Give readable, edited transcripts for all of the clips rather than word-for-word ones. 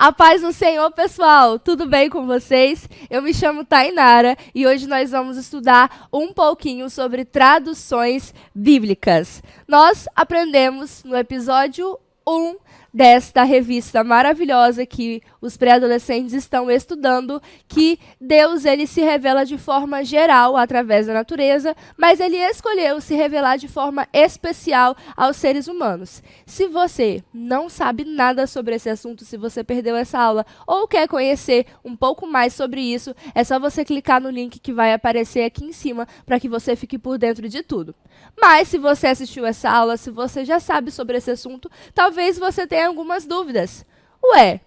A paz do Senhor, pessoal! Tudo bem com vocês? Eu me chamo Tainara e hoje nós vamos estudar um pouquinho sobre traduções bíblicas. Nós aprendemos no episódio 1 desta revista maravilhosa que os pré-adolescentes estão estudando, que Deus ele se revela de forma geral através da natureza, mas ele escolheu se revelar de forma especial aos seres humanos. Se você não sabe nada sobre esse assunto, se você perdeu essa aula ou quer conhecer um pouco mais sobre isso, é só você clicar no link que vai aparecer aqui em cima para que você fique por dentro de tudo. Mas se você assistiu essa aula, se você já sabe sobre esse assunto, talvez você tenha algumas dúvidas. Ué,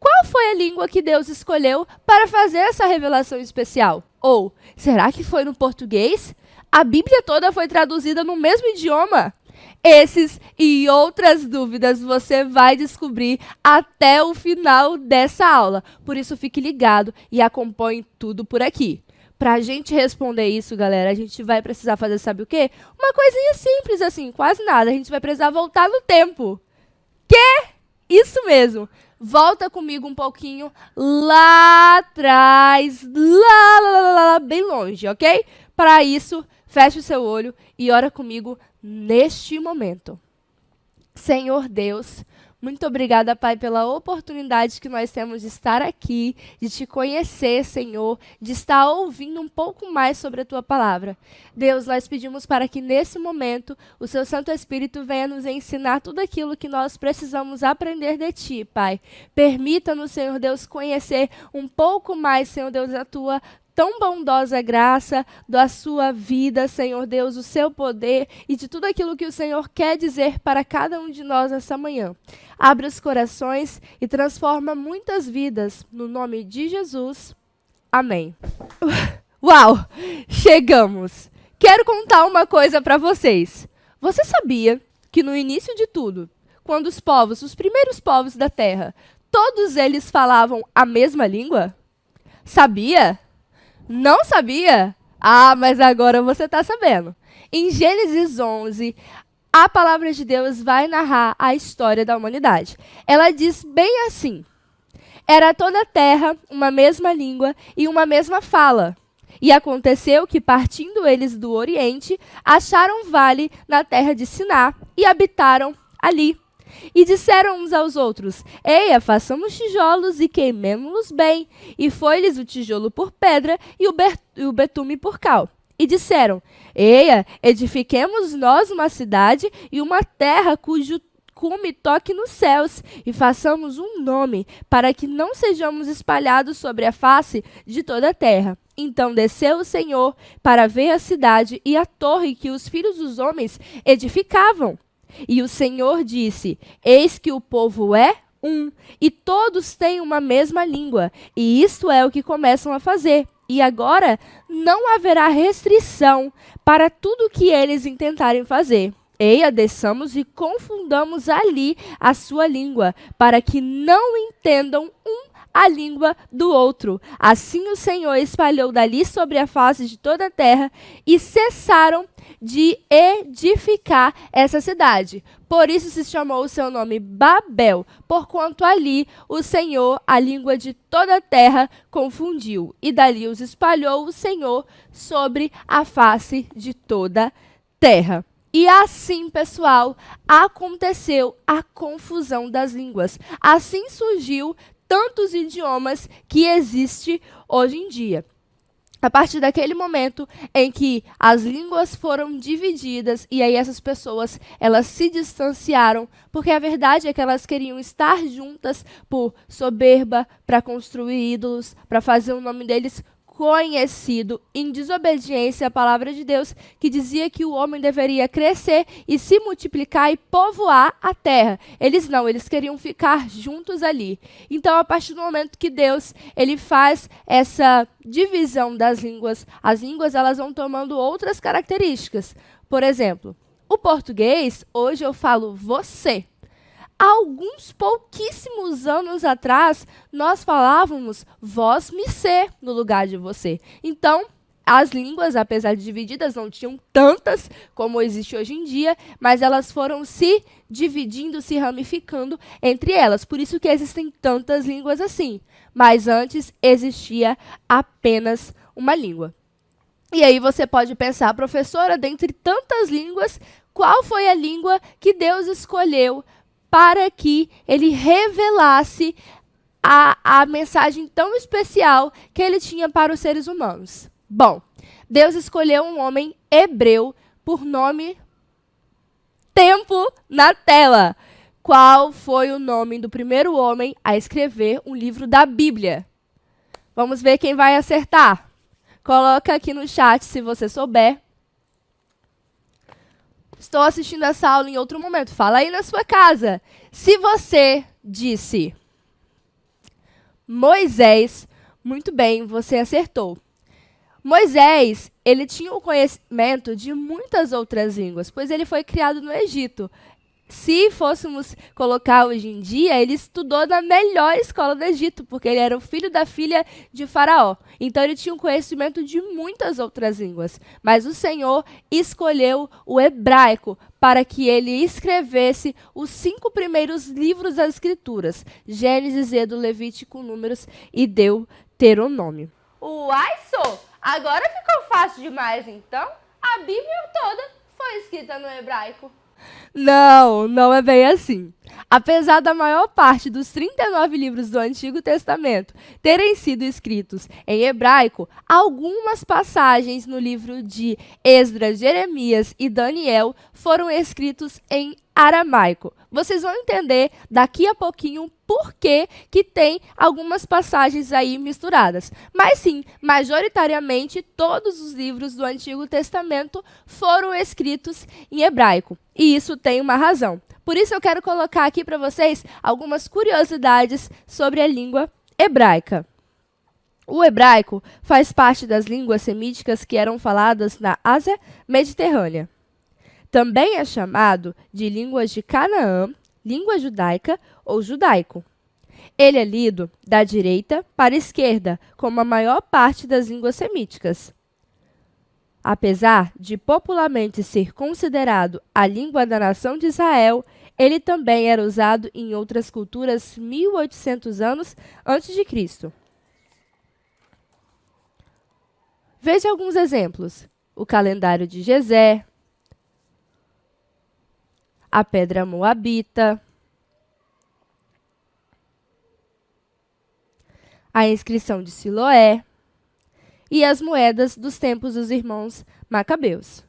qual foi a língua que Deus escolheu para fazer essa revelação especial? Ou, será que foi no português? A Bíblia toda foi traduzida no mesmo idioma? Esses e outras dúvidas você vai descobrir até o final dessa aula. Por isso, fique ligado e acompanhe tudo por aqui. Para a gente responder isso, galera, a gente vai precisar fazer, sabe o quê? Uma coisinha simples assim, quase nada. A gente vai precisar voltar no tempo. Quê? Isso mesmo. Volta comigo um pouquinho lá atrás, lá, bem longe, ok? Para isso, feche o seu olho e ora comigo neste momento. Senhor Deus, muito obrigada, Pai, pela oportunidade que nós temos de estar aqui, de te conhecer, Senhor, de estar ouvindo um pouco mais sobre a Tua palavra. Deus, nós pedimos para que nesse momento o Seu Santo Espírito venha nos ensinar tudo aquilo que nós precisamos aprender de Ti, Pai. Permita-nos, Senhor Deus, conhecer um pouco mais, Senhor Deus, a Tua tão bondosa graça da sua vida, Senhor Deus, o seu poder e de tudo aquilo que o Senhor quer dizer para cada um de nós essa manhã. Abre os corações e transforma muitas vidas, no nome de Jesus. Amém. Uau! Chegamos! Quero contar uma coisa para vocês. Você sabia que no início de tudo, quando os primeiros povos da Terra, todos eles falavam a mesma língua? Sabia? Não sabia? Ah, mas agora você está sabendo. Em Gênesis 11, a palavra de Deus vai narrar a história da humanidade. Ela diz bem assim: era toda a terra uma mesma língua e uma mesma fala. E aconteceu que, partindo eles do Oriente, acharam um vale na terra de Siná e habitaram ali. E disseram uns aos outros: eia, façamos tijolos e queimemo-los bem. E foi-lhes o tijolo por pedra e o betume por cal. E disseram: eia, edifiquemos nós uma cidade e uma terra cujo cume toque nos céus, e façamos um nome, para que não sejamos espalhados sobre a face de toda a terra. Então desceu o Senhor para ver a cidade e a torre que os filhos dos homens edificavam. E o Senhor disse: eis que o povo é um, e todos têm uma mesma língua, e isto é o que começam a fazer. E agora não haverá restrição para tudo o que eles intentarem fazer. Eia, desçamos e confundamos ali a sua língua, para que não entendam a língua do outro. Assim o Senhor espalhou dali sobre a face de toda a terra, e cessaram de edificar essa cidade. Por isso se chamou o seu nome Babel, porquanto ali o Senhor a língua de toda a terra confundiu, e dali os espalhou o Senhor sobre a face de toda a terra. E assim, pessoal, aconteceu a confusão das línguas. Assim surgiu tantos idiomas que existem hoje em dia. A partir daquele momento em que as línguas foram divididas e aí essas pessoas, elas se distanciaram, porque a verdade é que elas queriam estar juntas por soberba, para construir ídolos, para fazer o nome deles conhecido, em desobediência à palavra de Deus, que dizia que o homem deveria crescer e se multiplicar e povoar a terra. Eles queriam ficar juntos ali. Então, a partir do momento que Deus ele faz essa divisão das línguas, as línguas elas vão tomando outras características. Por exemplo, o português, hoje eu falo você. Há alguns pouquíssimos anos atrás, nós falávamos vós me ser no lugar de você. Então, as línguas, apesar de divididas, não tinham tantas como existe hoje em dia, mas elas foram se dividindo, se ramificando entre elas. Por isso que existem tantas línguas assim. Mas antes existia apenas uma língua. E aí você pode pensar, professora, dentre tantas línguas, qual foi a língua que Deus escolheu para que ele revelasse a mensagem tão especial que ele tinha para os seres humanos? Bom, Deus escolheu um homem hebreu por nome Tempo na tela. Qual foi o nome do primeiro homem a escrever um livro da Bíblia? Vamos ver quem vai acertar. Coloca aqui no chat se você souber. Estou assistindo essa aula em outro momento. Fala aí na sua casa. Se você disse Moisés, muito bem, você acertou. Moisés, ele tinha o conhecimento de muitas outras línguas, pois ele foi criado no Egito. Se fôssemos colocar hoje em dia, ele estudou na melhor escola do Egito, porque ele era o filho da filha de Faraó. Então, ele tinha um conhecimento de muitas outras línguas. Mas o Senhor escolheu o hebraico para que ele escrevesse os 5 primeiros livros das Escrituras: Gênesis, Êxodo, Levítico, Números e Deuteronômio. Uai, só! Agora ficou fácil demais, então? A Bíblia toda foi escrita no hebraico. Não, não é bem assim. Apesar da maior parte dos 39 livros do Antigo Testamento terem sido escritos em hebraico, algumas passagens no livro de Esdras, Jeremias e Daniel foram escritos em aramaico. Vocês vão entender daqui a pouquinho por que tem algumas passagens aí misturadas. Mas sim, majoritariamente, todos os livros do Antigo Testamento foram escritos em hebraico. E isso tem uma razão. Por isso eu quero colocar aqui para vocês algumas curiosidades sobre a língua hebraica. O hebraico faz parte das línguas semíticas que eram faladas na Ásia Mediterrânea. Também é chamado de línguas de Canaã, língua judaica ou judaico. Ele é lido da direita para a esquerda, como a maior parte das línguas semíticas. Apesar de popularmente ser considerado a língua da nação de Israel, ele também era usado em outras culturas 1800 anos antes de Cristo. Veja alguns exemplos: o calendário de Gesé, a pedra moabita, a inscrição de Siloé e as moedas dos tempos dos irmãos Macabeus.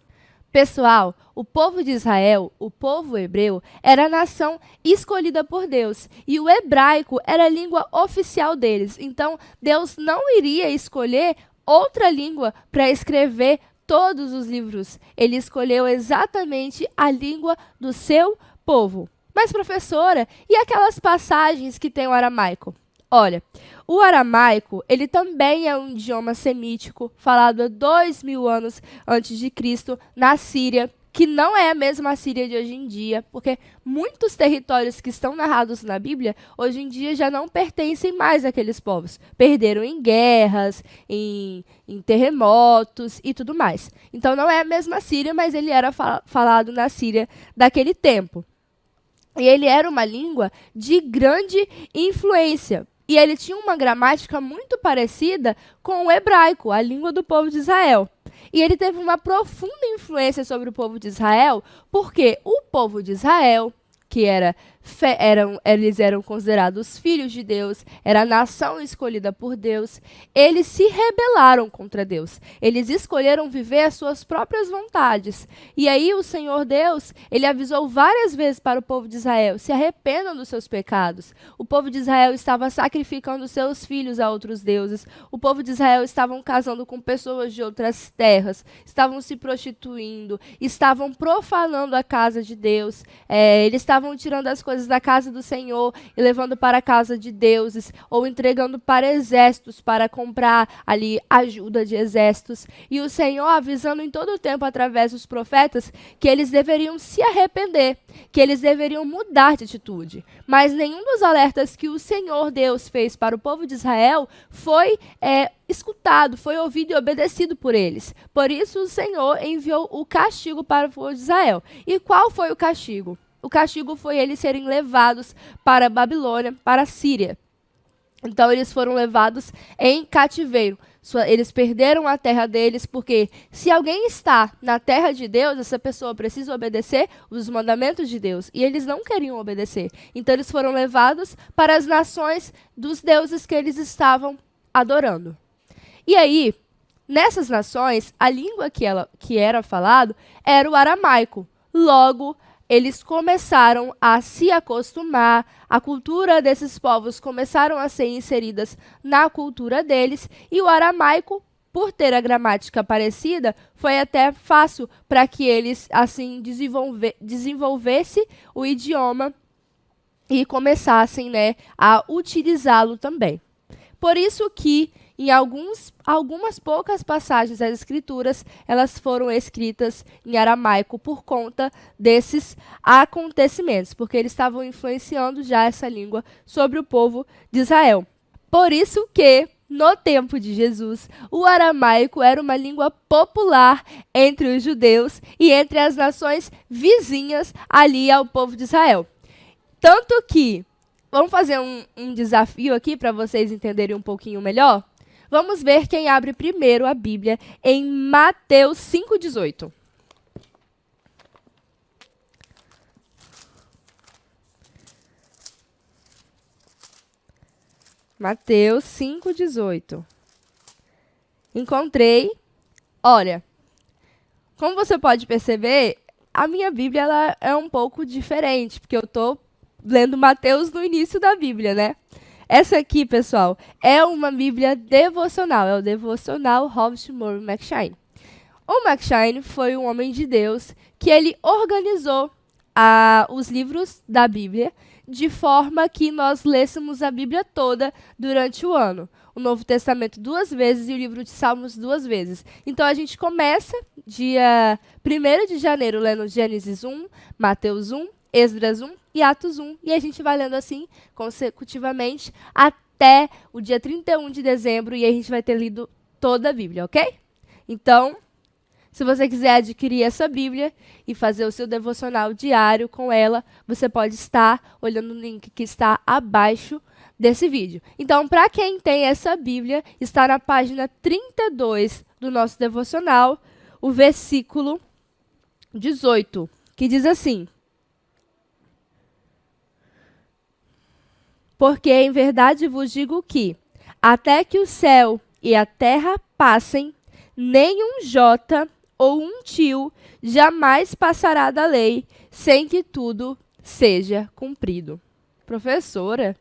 Pessoal, o povo de Israel, o povo hebreu, era a nação escolhida por Deus e o hebraico era a língua oficial deles. Então, Deus não iria escolher outra língua para escrever todos os livros. Ele escolheu exatamente a língua do seu povo. Mas, professora, e aquelas passagens que tem o aramaico? Olha, o aramaico, ele também é um idioma semítico falado há 2000 anos antes de Cristo na Síria, que não é a mesma Síria de hoje em dia, porque muitos territórios que estão narrados na Bíblia, hoje em dia já não pertencem mais àqueles povos. Perderam em guerras, em terremotos e tudo mais. Então não é a mesma Síria, mas ele era falado na Síria daquele tempo. E ele era uma língua de grande influência. E ele tinha uma gramática muito parecida com o hebraico, a língua do povo de Israel. E ele teve uma profunda influência sobre o povo de Israel, porque o povo de Israel, que eles eram considerados filhos de Deus, era a nação escolhida por Deus, eles se rebelaram contra Deus. Eles escolheram viver as suas próprias vontades. E aí o Senhor Deus, ele avisou várias vezes para o povo de Israel: se arrependam dos seus pecados. O povo de Israel estava sacrificando seus filhos a outros deuses. O povo de Israel estavam casando com pessoas de outras terras, estavam se prostituindo, estavam profanando a casa de Deus, eles estavam tirando as coisas coisas da casa do Senhor e levando para a casa de deuses, ou entregando para exércitos para comprar ali ajuda de exércitos. E o Senhor avisando em todo o tempo através dos profetas que eles deveriam se arrepender, que eles deveriam mudar de atitude. Mas nenhum dos alertas que o Senhor Deus fez para o povo de Israel foi escutado, foi ouvido e obedecido por eles. Por isso o Senhor enviou o castigo para o povo de Israel. E qual foi o castigo? O castigo foi eles serem levados para a Babilônia, para a Síria. Então eles foram levados em cativeiro. Eles perderam a terra deles, porque se alguém está na terra de Deus, essa pessoa precisa obedecer os mandamentos de Deus. E eles não queriam obedecer. Então eles foram levados para as nações dos deuses que eles estavam adorando. E aí, nessas nações, a língua que era falado era o aramaico. Logo, eles começaram a se acostumar, a cultura desses povos começaram a ser inseridas na cultura deles, e o aramaico, por ter a gramática parecida, foi até fácil para que eles assim desenvolvessem o idioma e começassem, a utilizá-lo também. Por isso que em algumas poucas passagens das Escrituras, elas foram escritas em aramaico por conta desses acontecimentos, porque eles estavam influenciando já essa língua sobre o povo de Israel. Por isso que, no tempo de Jesus, o aramaico era uma língua popular entre os judeus e entre as nações vizinhas ali ao povo de Israel. Tanto que, vamos fazer um desafio aqui para vocês entenderem um pouquinho melhor? Vamos ver quem abre primeiro a Bíblia em Mateus 5,18. Mateus 5,18. Encontrei. Olha, como você pode perceber, a minha Bíblia ela é um pouco diferente, porque eu estou lendo Mateus no início da Bíblia, né? Essa aqui, pessoal, é uma Bíblia devocional, é o devocional Robert Murray M'Cheyne. O M'Cheyne foi um homem de Deus que ele organizou os livros da Bíblia de forma que nós lêssemos a Bíblia toda durante o ano. O Novo Testamento 2 vezes e o livro de Salmos 2 vezes. Então, a gente começa dia 1º de janeiro lendo Gênesis 1, Mateus 1, Esdras 1 e Atos 1. E a gente vai lendo assim, consecutivamente, até o dia 31 de dezembro. E a gente vai ter lido toda a Bíblia, ok? Então, se você quiser adquirir essa Bíblia e fazer o seu devocional diário com ela, você pode estar olhando o link que está abaixo desse vídeo. Então, para quem tem essa Bíblia, está na página 32 do nosso devocional, o versículo 18, que diz assim: porque em verdade vos digo que, até que o céu e a terra passem, nem um jota ou um tio jamais passará da lei, sem que tudo seja cumprido. Professora,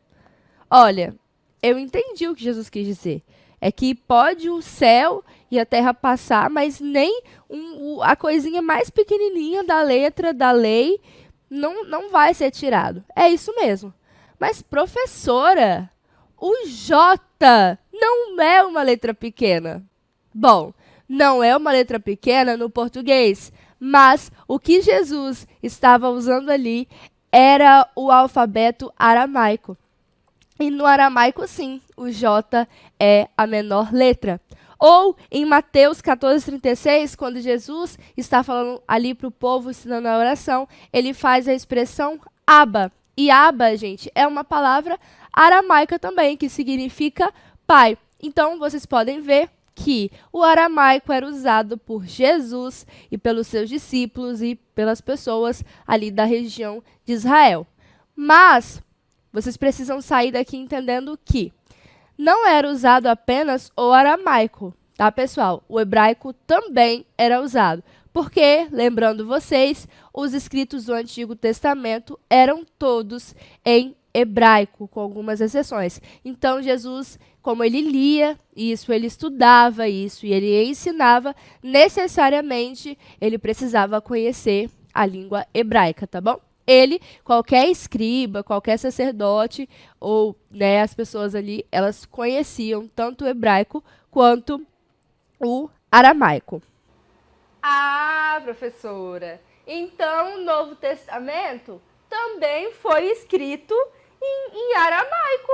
olha, eu entendi o que Jesus quis dizer. É que pode o céu e a terra passar, mas nem a coisinha mais pequenininha da letra da lei não vai ser tirado. É isso mesmo. Mas, professora, o J não é uma letra pequena. Bom, não é uma letra pequena no português, mas o que Jesus estava usando ali era o alfabeto aramaico. E no aramaico, sim, o J é a menor letra. Ou em Mateus 14,36, quando Jesus está falando ali para o povo, ensinando a oração, ele faz a expressão Abba. E Abba, gente, é uma palavra aramaica também, que significa pai. Então, vocês podem ver que o aramaico era usado por Jesus e pelos seus discípulos e pelas pessoas ali da região de Israel. Mas vocês precisam sair daqui entendendo que não era usado apenas o aramaico, tá, pessoal? O hebraico também era usado. Porque, lembrando vocês, os escritos do Antigo Testamento eram todos em hebraico, com algumas exceções. Então, Jesus, como ele lia isso, ele estudava isso e ele ensinava, necessariamente ele precisava conhecer a língua hebraica, tá bom? ele, qualquer escriba, qualquer sacerdote, ou né, as pessoas ali, elas conheciam tanto o hebraico quanto o aramaico. Ah, professora, então o Novo Testamento também foi escrito em aramaico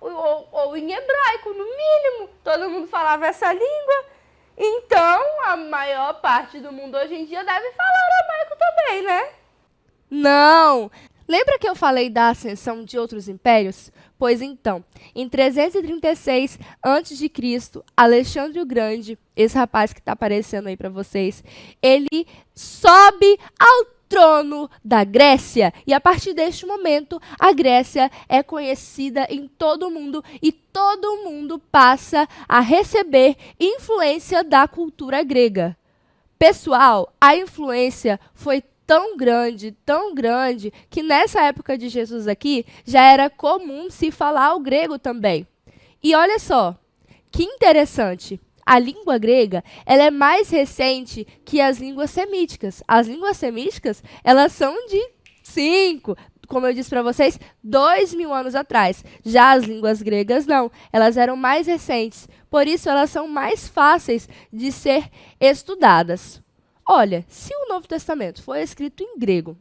ou em hebraico, no mínimo. Todo mundo falava essa língua. Então, a maior parte do mundo hoje em dia deve falar aramaico também, né? Não! Lembra que eu falei da ascensão de outros impérios? Pois então, em 336 a.C., Alexandre o Grande, esse rapaz que está aparecendo aí para vocês, ele sobe ao trono da Grécia. E a partir deste momento, a Grécia é conhecida em todo o mundo e todo mundo passa a receber influência da cultura grega. Pessoal, a influência foi tão grande, que nessa época de Jesus aqui, já era comum se falar o grego também. E olha só, que interessante, a língua grega, ela é mais recente que as línguas semíticas. As línguas semíticas, elas são de 5, como eu disse para vocês, 2.000 anos atrás. Já as línguas gregas, não, elas eram mais recentes, por isso elas são mais fáceis de ser estudadas. Olha, se o Novo Testamento foi escrito em grego,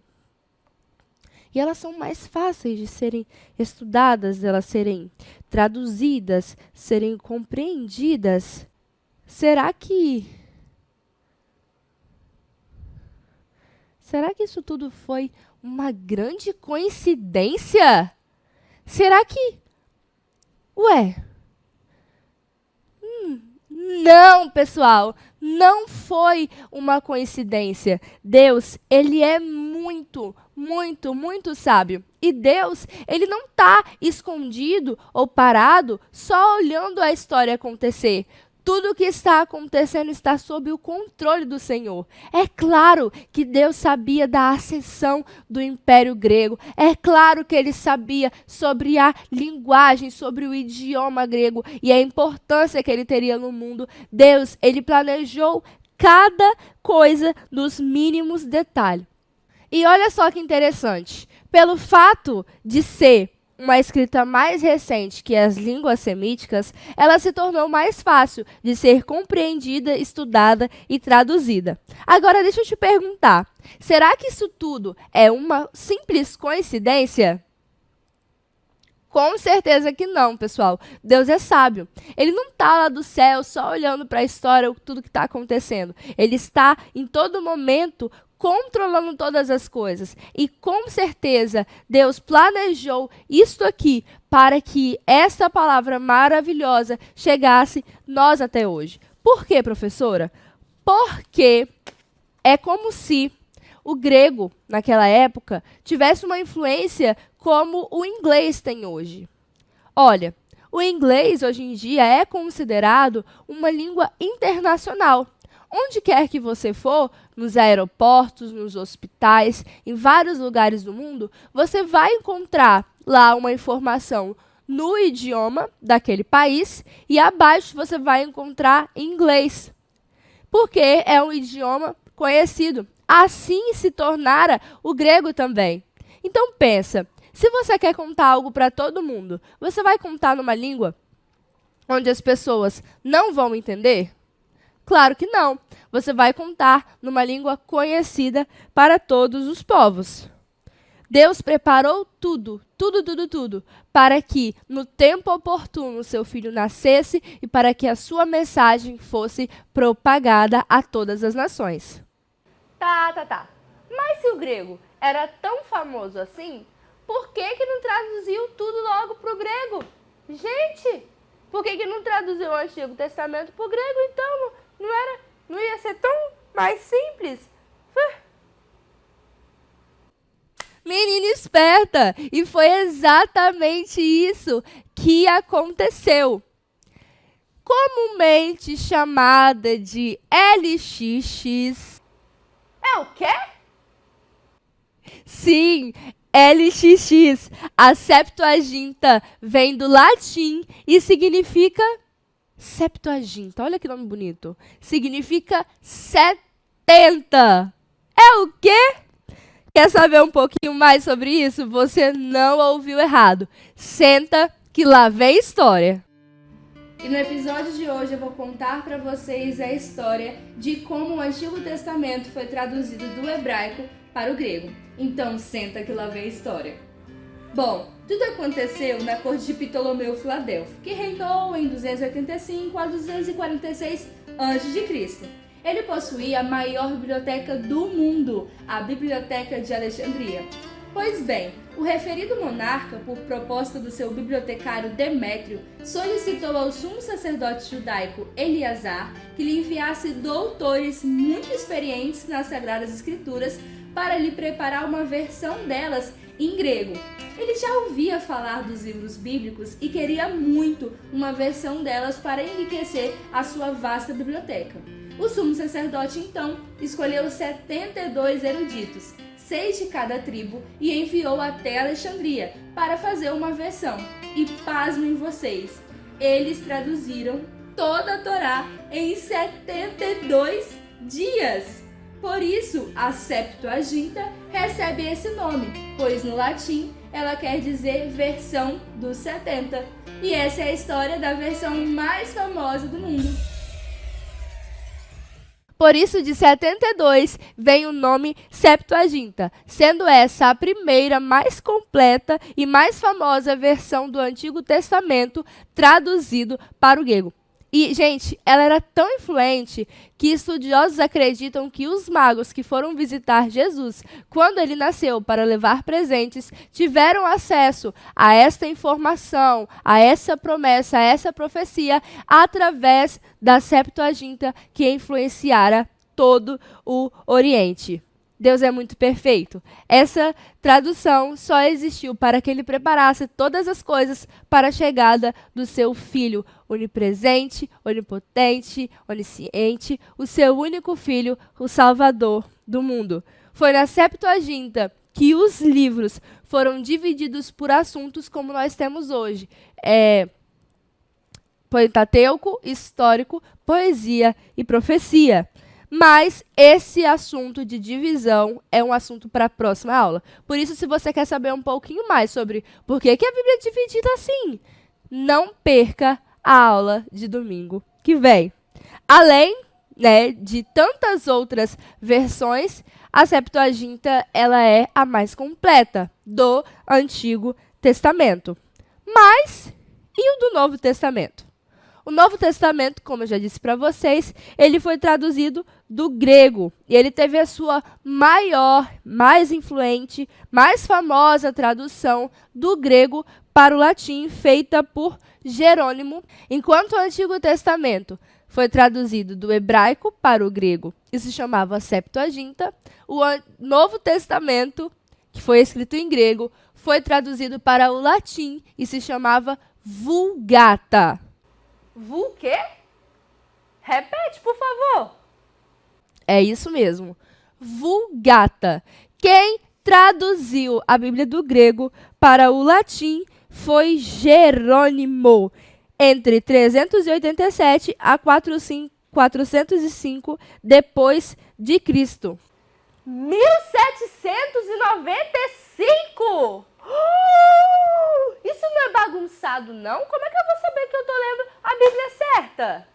e elas são mais fáceis de serem estudadas, de elas serem traduzidas, serem compreendidas, será que isso tudo foi uma grande coincidência? Será que... Ué... Não, pessoal, não foi uma coincidência. Deus, ele é muito sábio. E Deus, ele não está escondido ou parado só olhando a história acontecer. Tudo o que está acontecendo está sob o controle do Senhor. É claro que Deus sabia da ascensão do Império Grego. É claro que ele sabia sobre a linguagem, sobre o idioma grego e a importância que ele teria no mundo. Deus, ele planejou cada coisa nos mínimos detalhes. E olha só que interessante. Pelo fato de ser uma escrita mais recente que as línguas semíticas, ela se tornou mais fácil de ser compreendida, estudada e traduzida. Agora, deixa eu te perguntar, será que isso tudo é uma simples coincidência? Com certeza que não, pessoal. Deus é sábio. Ele não está lá do céu só olhando para a história, tudo que está acontecendo. Ele está em todo momento controlando todas as coisas. E com certeza, Deus planejou isto aqui para que essa palavra maravilhosa chegasse nós até hoje. Por quê, professora? Porque é como se o grego, naquela época, tivesse uma influência como o inglês tem hoje. Olha, o inglês hoje em dia é considerado uma língua internacional. Onde quer que você for, nos aeroportos, nos hospitais, em vários lugares do mundo, você vai encontrar lá uma informação no idioma daquele país e abaixo você vai encontrar em inglês, porque é um idioma conhecido. Assim se tornara o grego também. Então pensa, se você quer contar algo para todo mundo, você vai contar numa língua onde as pessoas não vão entender? Claro que não. Você vai contar numa língua conhecida para todos os povos. Deus preparou tudo, para que no tempo oportuno seu filho nascesse e para que a sua mensagem fosse propagada a todas as nações. Tá. Mas se o grego era tão famoso assim, por que não traduziu tudo logo para o grego? Gente, por que não traduziu o Antigo Testamento para o grego, então? Não ia ser tão mais simples? Menina esperta! E foi exatamente isso que aconteceu. Comumente chamada de LXX. É o quê? Sim, LXX. A Septuaginta vem do latim e significa Septuaginta. Olha que nome bonito. Significa 70. É o quê? Quer saber um pouquinho mais sobre isso? Você não ouviu errado. Senta que lá vem história. E no episódio de hoje eu vou contar para vocês a história de como o Antigo Testamento foi traduzido do hebraico para o grego. Então senta que lá vem história. Bom, tudo aconteceu na corte de Ptolomeu Filadelfo, que reinou em 285 a 246 a.C. Ele possuía a maior biblioteca do mundo, a Biblioteca de Alexandria. Pois bem, o referido monarca, por proposta do seu bibliotecário Demétrio, solicitou ao sumo sacerdote judaico Eleazar que lhe enviasse doutores muito experientes nas Sagradas Escrituras para lhe preparar uma versão delas em grego. Ele já ouvia falar dos livros bíblicos e queria muito uma versão delas para enriquecer a sua vasta biblioteca. O sumo sacerdote, então, escolheu 72 eruditos, 6 de cada tribo, e enviou até Alexandria para fazer uma versão. E pasmem vocês, eles traduziram toda a Torá em 72 dias. Por isso, a Septuaginta recebe esse nome, pois no latim ela quer dizer versão dos 70. E essa é a história da versão mais famosa do mundo. Por isso, de 72 vem o nome Septuaginta, sendo essa a primeira mais completa e mais famosa versão do Antigo Testamento traduzido para o grego. E, gente, ela era tão influente que estudiosos acreditam que os magos que foram visitar Jesus quando ele nasceu para levar presentes tiveram acesso a esta informação, a essa promessa, a essa profecia através da Septuaginta que influenciara todo o Oriente. Deus é muito perfeito. Essa tradução só existiu para que ele preparasse todas as coisas para a chegada do seu Filho onipresente, onipotente, onisciente, o seu único Filho, o Salvador do mundo. Foi na Septuaginta que os livros foram divididos por assuntos como nós temos hoje. Pentateuco, histórico, poesia e profecia. Mas esse assunto de divisão é um assunto para a próxima aula. Por isso, se você quer saber um pouquinho mais sobre por que a Bíblia é dividida assim, não perca a aula de domingo que vem. Além, de tantas outras versões, a Septuaginta ela é a mais completa do Antigo Testamento. Mas, e o do Novo Testamento? O Novo Testamento, como eu já disse para vocês, ele foi traduzido do grego. E ele teve a sua maior, mais influente, mais famosa tradução do grego para o latim, feita por Jerônimo. Enquanto o Antigo Testamento foi traduzido do hebraico para o grego e se chamava Septuaginta, o Novo Testamento, que foi escrito em grego, foi traduzido para o latim e se chamava Vulgata. Quê? Repete, por favor. É isso mesmo. Vulgata. Quem traduziu a Bíblia do grego para o latim foi Jerônimo, entre 387 a 405 depois de Cristo. 1795! Isso não é bagunçado, não? Como é que eu vou saber que eu estou lendo a Bíblia certa?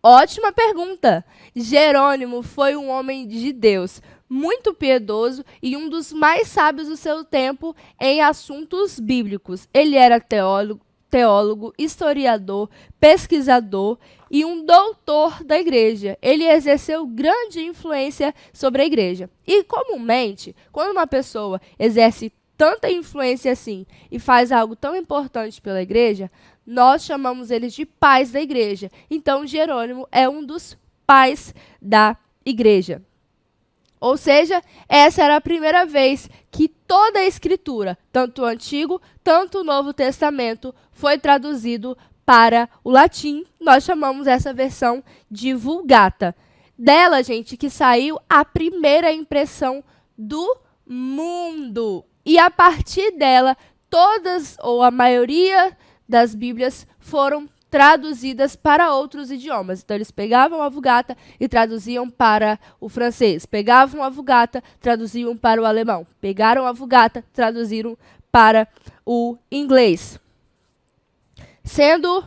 Ótima pergunta! Jerônimo foi um homem de Deus, muito piedoso e um dos mais sábios do seu tempo em assuntos bíblicos. Ele era teólogo, historiador, pesquisador e um doutor da igreja. Ele exerceu grande influência sobre a igreja. E, comumente, quando uma pessoa exerce tanta influência assim e faz algo tão importante pela igreja, nós chamamos eles de pais da igreja. Então, Jerônimo é um dos pais da igreja. Ou seja, essa era a primeira vez que toda a Escritura, tanto o Antigo, tanto o Novo Testamento, foi traduzido para o latim. Nós chamamos essa versão de Vulgata. Dela, gente, que saiu a primeira impressão do mundo. E a partir dela, todas ou a maioria das Bíblias foram traduzidas para outros idiomas. Então, eles pegavam a Vulgata e traduziam para o francês. Pegavam a Vulgata, traduziam para o alemão. Pegaram a Vulgata, traduziram para o inglês. Sendo,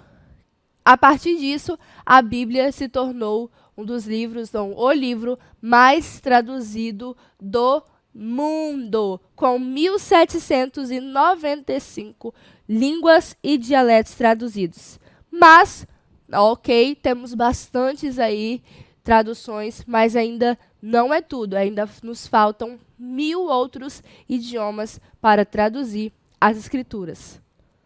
a partir disso, a Bíblia se tornou um dos livros, não, o livro mais traduzido do mundo, com 1.795 línguas e dialetos traduzidos. Mas, ok, temos bastantes aí traduções, mas ainda não é tudo. Ainda nos faltam 1.000 outros idiomas para traduzir as escrituras.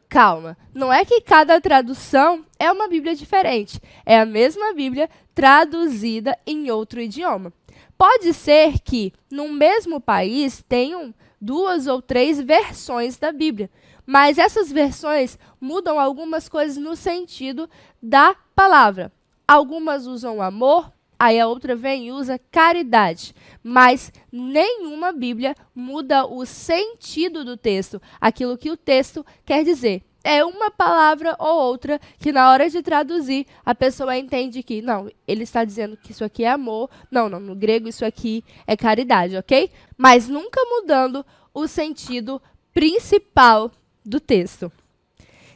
Calma, não é que cada tradução é uma Bíblia diferente. É a mesma Bíblia traduzida em outro idioma. Pode ser que, no mesmo país, tenham 2 ou 3 versões da Bíblia. Mas essas versões mudam algumas coisas no sentido da palavra. Algumas usam amor, aí a outra vem e usa caridade. Mas nenhuma Bíblia muda o sentido do texto, aquilo que o texto quer dizer. É uma palavra ou outra que na hora de traduzir, a pessoa entende que, não, ele está dizendo que isso aqui é amor. Não, no grego isso aqui é caridade, ok? Mas nunca mudando o sentido principal do texto.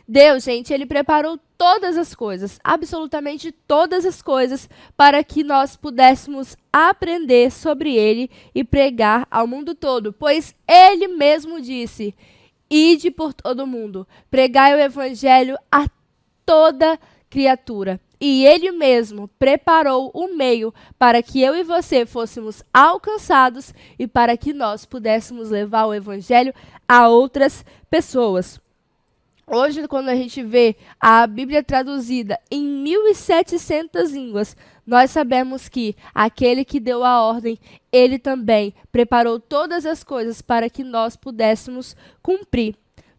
Deus, gente, ele preparou todas as coisas, absolutamente todas as coisas, para que nós pudéssemos aprender sobre ele e pregar ao mundo todo, pois ele mesmo disse: ide por todo o mundo, pregai o evangelho a toda criatura. E ele mesmo preparou o meio para que eu e você fôssemos alcançados e para que nós pudéssemos levar o evangelho a outras pessoas. Hoje, quando a gente vê a Bíblia traduzida em 1.700 línguas, nós sabemos que aquele que deu a ordem, ele também preparou todas as coisas para que nós pudéssemos cumprir.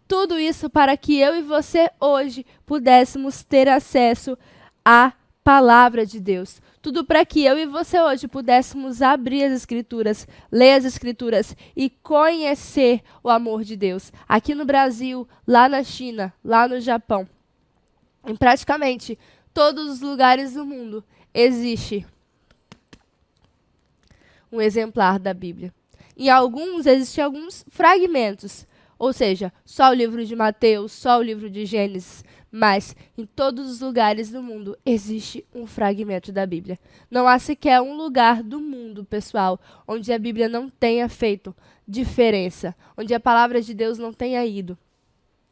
Tudo isso para que eu e você hoje pudéssemos ter acesso à palavra de Deus. Tudo para que eu e você hoje pudéssemos abrir as Escrituras, ler as Escrituras e conhecer o amor de Deus. Aqui no Brasil, lá na China, lá no Japão, em praticamente todos os lugares do mundo, existe um exemplar da Bíblia. Em alguns, existem alguns fragmentos, ou seja, só o livro de Mateus, só o livro de Gênesis, mas em todos os lugares do mundo existe um fragmento da Bíblia. Não há sequer um lugar do mundo, pessoal, onde a Bíblia não tenha feito diferença, onde a palavra de Deus não tenha ido.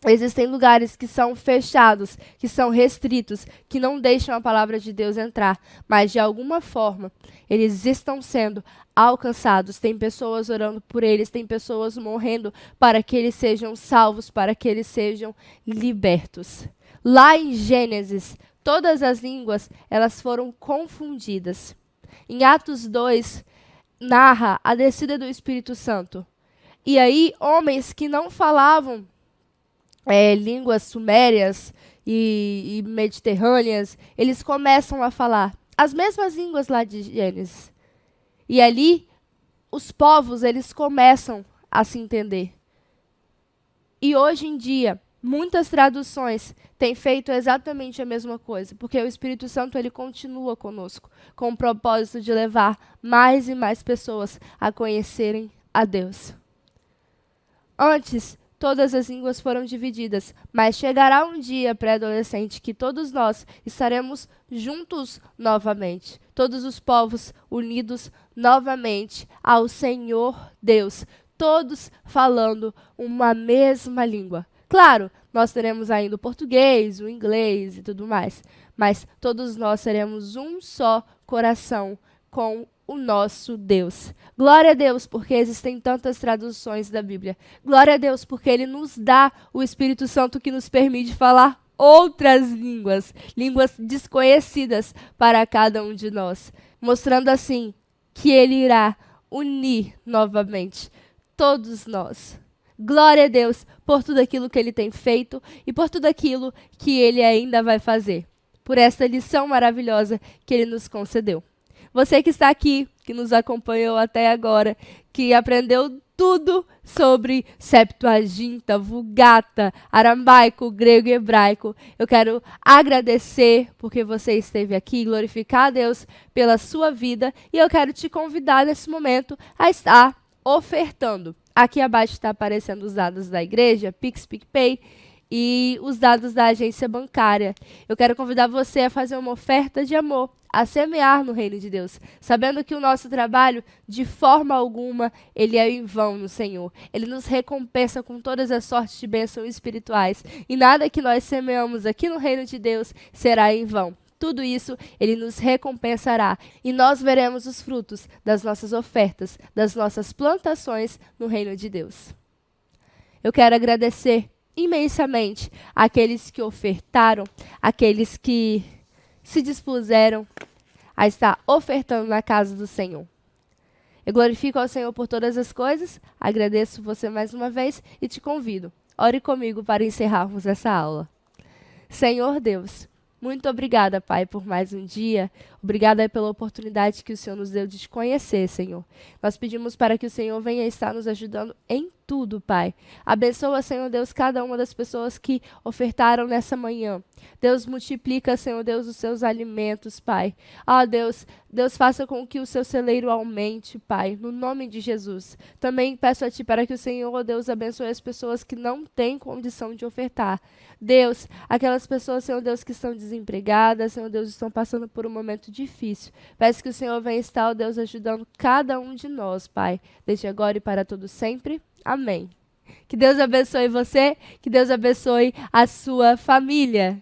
Existem lugares que são fechados, que são restritos, que não deixam a palavra de Deus entrar, mas de alguma forma eles estão sendo alcançados. Tem pessoas orando por eles, tem pessoas morrendo para que eles sejam salvos, para que eles sejam libertos. Lá em Gênesis, todas as línguas elas foram confundidas. Em Atos 2, narra a descida do Espírito Santo. E aí, homens que não falavam línguas sumérias e mediterrâneas, eles começam a falar as mesmas línguas lá de Gênesis. E ali, os povos, eles começam a se entender. E hoje em dia, muitas traduções têm feito exatamente a mesma coisa, porque o Espírito Santo ele continua conosco, com o propósito de levar mais e mais pessoas a conhecerem a Deus. Antes, todas as línguas foram divididas, mas chegará um dia pré-adolescente que todos nós estaremos juntos novamente. Todos os povos unidos novamente ao Senhor Deus, todos falando uma mesma língua. Claro, nós teremos ainda o português, o inglês e tudo mais, mas todos nós seremos um só coração com o nosso Deus. Glória a Deus, porque existem tantas traduções da Bíblia. Glória a Deus, porque Ele nos dá o Espírito Santo que nos permite falar outras línguas, línguas desconhecidas para cada um de nós, mostrando assim que Ele irá unir novamente todos nós. Glória a Deus por tudo aquilo que Ele tem feito e por tudo aquilo que Ele ainda vai fazer, por esta lição maravilhosa que Ele nos concedeu. Você que está aqui que nos acompanhou até agora, que aprendeu tudo sobre Septuaginta, Vulgata, aramaico, grego e hebraico. Eu quero agradecer porque você esteve aqui, glorificar a Deus pela sua vida e eu quero te convidar nesse momento a estar ofertando. Aqui abaixo está aparecendo os dados da igreja, Pix, PicPay e os dados da agência bancária. Eu quero convidar você a fazer uma oferta de amor, a semear no reino de Deus, sabendo que o nosso trabalho, de forma alguma, ele é em vão no Senhor. Ele nos recompensa com todas as sortes de bênçãos espirituais. E nada que nós semeamos aqui no reino de Deus será em vão. Tudo isso ele nos recompensará e nós veremos os frutos das nossas ofertas, das nossas plantações no reino de Deus. Eu quero agradecer imensamente àqueles que ofertaram, àqueles que se dispuseram a estar ofertando na casa do Senhor. Eu glorifico ao Senhor por todas as coisas, agradeço você mais uma vez e te convido, ore comigo para encerrarmos essa aula. Senhor Deus, muito obrigada, Pai, por mais um dia. Obrigada pela oportunidade que o Senhor nos deu de te conhecer, Senhor. Nós pedimos para que o Senhor venha estar nos ajudando em tudo, Pai. Abençoa, Senhor Deus, cada uma das pessoas que ofertaram nessa manhã. Deus, multiplica, Senhor Deus, os seus alimentos, Pai. Deus, faça com que o seu celeiro aumente, Pai, no nome de Jesus. Também peço a Ti para que o Senhor, Deus, abençoe as pessoas que não têm condição de ofertar. Deus, aquelas pessoas, Senhor Deus, que estão desempregadas, Senhor Deus, estão passando por um momento difícil. Peço que o Senhor venha estar, ó Deus, ajudando cada um de nós, Pai, desde agora e para todo sempre. Amém. Que Deus abençoe você, que Deus abençoe a sua família.